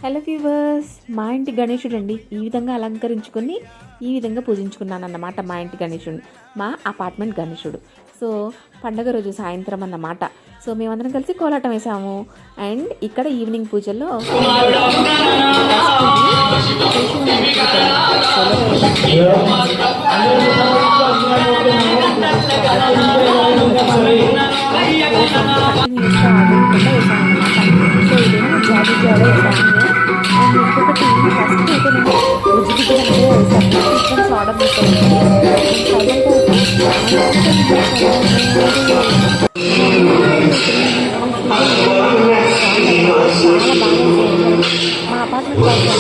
Hello viewers, మా ఇంటి గణేశుడు అండి. ఈ విధంగా అలంకరించుకొని ఈ విధంగా పూజించుకున్నాను అన్నమాట. మా ఇంటి గణేశుడు, మా అపార్ట్మెంట్ గణేశుడు. సో పండగ రోజు సాయంత్రం అన్నమాట. సో మేమందరం కలిసి కోలాటం వేసాము. అండ్ ఇక్కడ ఈవినింగ్ పూజల్లో జాబీ జాబే వేసాము. అండ్ ఇంకొకటి ఫస్ట్ అయితే నేను రుచికి వేసాను. ఆర్డర్ చేశాను. మా అపార్ట్మెంట్ బాగా